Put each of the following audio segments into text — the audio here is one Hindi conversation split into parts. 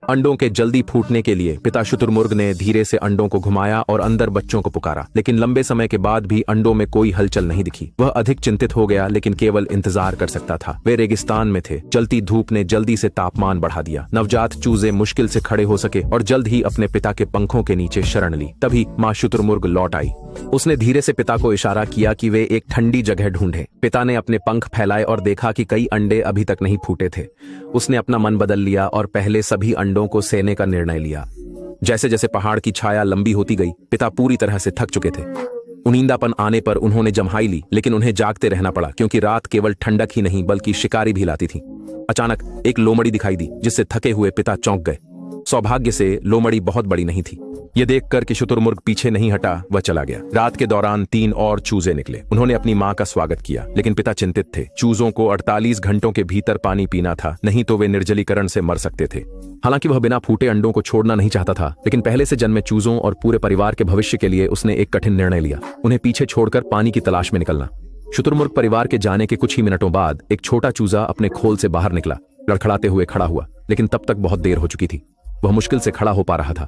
अंडों के जल्दी फूटने के लिए पिता शुतुरमुर्ग ने धीरे से अंडों को घुमाया और अंदर बच्चों को पुकारा, लेकिन लंबे समय के बाद भी अंडों में कोई हलचल नहीं दिखी। वह अधिक चिंतित हो गया, लेकिन केवल इंतजार कर सकता था। वे रेगिस्तान में थे। जलती धूप ने जल्दी से तापमान बढ़ा दिया। नवजात चूजे मुश्किल से खड़े हो सके और जल्द ही अपने पिता के पंखों के नीचे शरण ली। तभी माँ शुतुरमुर्ग लौट आई। उसने धीरे से पिता को इशारा किया कि वे एक ठंडी जगह ढूंढें। पिता ने अपने पंख फैलाए और देखा कि कई अंडे अभी तक नहीं फूटे थे। उसने अपना मन बदल लिया और पहले सभी अंडों को सेने का निर्णय लिया। जैसे जैसे पहाड़ की छाया लंबी होती गई, पिता पूरी तरह से थक चुके थे। उनींदापन आने पर उन्होंने जम्हाई ली, लेकिन उन्हें जागते रहना पड़ा, क्योंकि रात केवल ठंडक ही नहीं बल्कि शिकारी भी लाती थी। अचानक एक लोमड़ी दिखाई दी, जिससे थके हुए पिता चौंक गए। सौभाग्य से लोमड़ी बहुत बड़ी नहीं थी। यह देखकर कि शुतुरमुर्ग पीछे नहीं हटा, वह चला गया। रात के दौरान 3 और चूजे निकले। उन्होंने अपनी मां का स्वागत किया, लेकिन पिता चिंतित थे। चूजों को 48 घंटों के भीतर पानी पीना था, नहीं तो वे निर्जलीकरण से मर सकते थे। हालांकि वह बिना फूटे अंडों को छोड़ना नहीं चाहता था, लेकिन पहले से जन्मे चूजों और पूरे परिवार के भविष्य के लिए उसने एक कठिन निर्णय लिया, उन्हें पीछे छोड़कर पानी की तलाश में निकलना। शुतुरमुर्ग परिवार के जाने के कुछ ही मिनटों बाद एक छोटा चूजा अपने खोल से बाहर निकला। लड़खड़ाते हुए खड़ा हुआ, लेकिन तब तक बहुत देर हो चुकी थी। वह मुश्किल से खड़ा हो पा रहा था।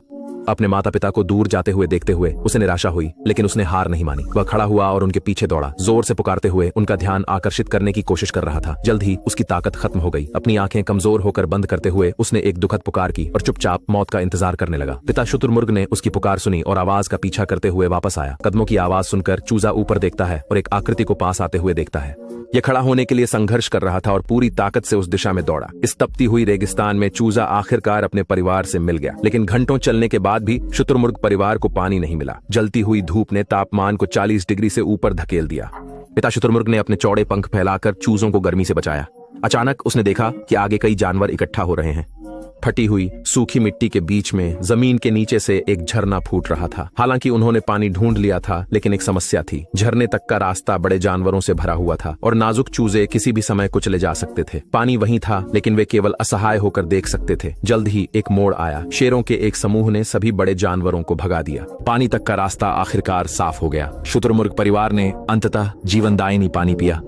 अपने माता पिता को दूर जाते हुए देखते हुए उसे निराशा हुई, लेकिन उसने हार नहीं मानी। वह खड़ा हुआ और उनके पीछे दौड़ा, जोर से पुकारते हुए उनका ध्यान आकर्षित करने की कोशिश कर रहा था। जल्द ही उसकी ताकत खत्म हो गई। अपनी आंखें कमजोर होकर बंद करते हुए उसने एक दुखद पुकार की और चुपचाप मौत का इंतजार करने लगा। पिता शुतुरमुर्ग ने उसकी पुकार सुनी और आवाज का पीछा करते हुए वापस आया। कदमों की आवाज सुनकर चूजा ऊपर देखता है और एक आकृति को पास आते हुए देखता है। यह खड़ा होने के लिए संघर्ष कर रहा था और पूरी ताकत से उस दिशा में दौड़ा। इस तपती हुई रेगिस्तान में चूजा आखिरकार अपने परिवार से मिल गया, लेकिन घंटों चलने के बाद भी शुतुरमुर्ग परिवार को पानी नहीं मिला। जलती हुई धूप ने तापमान को 40 डिग्री से ऊपर धकेल दिया। पिता शुतुरमुर्ग ने अपने चौड़े पंख फैलाकर चूजों को गर्मी से बचाया। अचानक उसने देखा कि आगे कई जानवर इकट्ठा हो रहे हैं। फटी हुई सूखी मिट्टी के बीच में जमीन के नीचे से एक झरना फूट रहा था। हालांकि उन्होंने पानी ढूंढ लिया था, लेकिन एक समस्या थी। झरने तक का रास्ता बड़े जानवरों से भरा हुआ था और नाजुक चूजे किसी भी समय कुचले जा सकते थे। पानी वहीं था, लेकिन वे केवल असहाय होकर देख सकते थे। जल्द ही एक मोड़ आया। शेरों के एक समूह ने सभी बड़े जानवरों को भगा दिया। पानी तक का रास्ता आखिरकार साफ हो गया। शुतुरमुर्ग परिवार ने अंततः जीवनदायिनी पानी पिया।